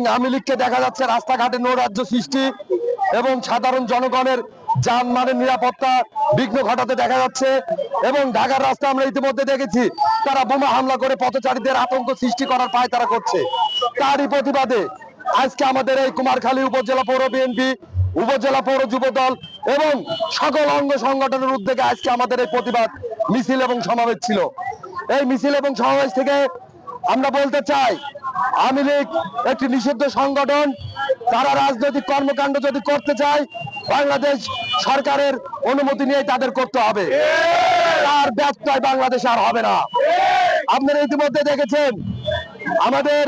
আওয়ামী লীগকে দেখা যাচ্ছে রাস্তাঘাটে নৈরাজ্য সৃষ্টি এবং সাধারণ জনগণের যানবাহনের নিরাপত্তা বিঘ্ন ঘটাতে দেখা যাচ্ছে। এবং ঢাকার রাস্তা আমরা ইতিমধ্যে দেখেছি তারা বোমা হামলা করে পথচারীদের আতঙ্ক সৃষ্টি করার পায়তারা করছে। তারই প্রতিবাদে আজকে আমাদের এই কুমারখালী উপজেলা পৌর বিএনপি, উপজেলা পৌর যুব দল এবং সকল অঙ্গ সংগঠনের উদ্যোগে আজকে আমাদের এই প্রতিবাদ মিছিল এবং সমাবেশ ছিল। এই মিছিল এবং সমাবেশ থেকে আমরা বলতে চাই, আওয়ামী লীগ একটি নিষিদ্ধ সংগঠন। তারা রাজনৈতিক কর্মকাণ্ড যদি করতে চায় বাংলাদেশ সরকারের অনুমতি নিয়ে তাদের করতে হবে, তার ব্যত্যয় বাংলাদেশে আর হবে না। আপনারা ইতিমধ্যে দেখেছেন আমাদের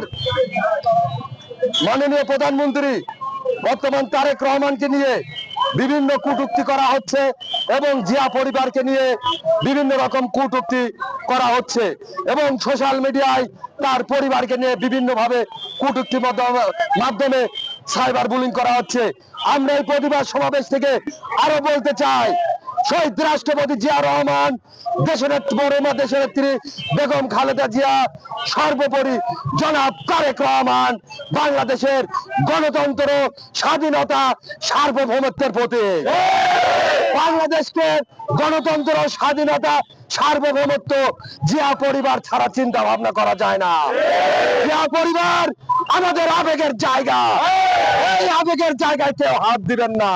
মাননীয় প্রধানমন্ত্রী বর্তমান তারেক রহমানকে নিয়ে বিভিন্ন কটূক্তি করা হচ্ছে এবং জিয়া পরিবারকে নিয়ে বিভিন্ন রকম কটূক্তি করা হচ্ছে এবং সোশ্যাল মিডিয়ায় তার পরিবারকে নিয়ে বিভিন্নভাবে কটূক্তির মাধ্যমে সাইবার বুলিং করা হচ্ছে। আমরা এই প্রতিবাদ সমাবেশ থেকে আরো বলতে চাই, শহীদ রাষ্ট্রপতি জিয়া রহমান, দেশের নেত্রী বেগম খালেদা জিয়া, সর্বোপরি জনাব তারেক রহমান বাংলাদেশের গণতন্ত্র, স্বাধীনতা, সার্বভৌমত্বের প্রতীক। বাংলাদেশকে গণতন্ত্র, স্বাধীনতা, সার্বভৌমত্ব জিয়া পরিবার ছাড়া চিন্তা ভাবনা করা যায় না। জিয়া পরিবার আমাদের আবেগের জায়গা, এই আবেগের জায়গায় কেউ হাত দিবেন না।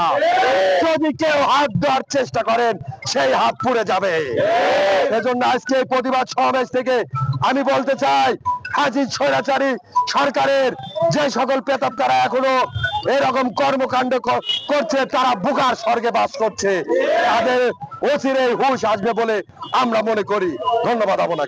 যদি কেউ হাত দেওয়ার চেষ্টা করেন সেই হাত পুড়ে যাবে। এজন্য আজকে এই প্রতিবাদ সমাবেশ থেকে আমি বলতে চাই, হাজির স্বৈরাচারী সরকারের যে সকল প্রেতাত্মারা এখনো এরকম কর্মকাণ্ড করছে তারা বুকার স্বর্গে বাস করছে, তাদের অচিরেই হুঁশ আসবে বলে আমরা মনে করি। ধন্যবাদ আপনাকে।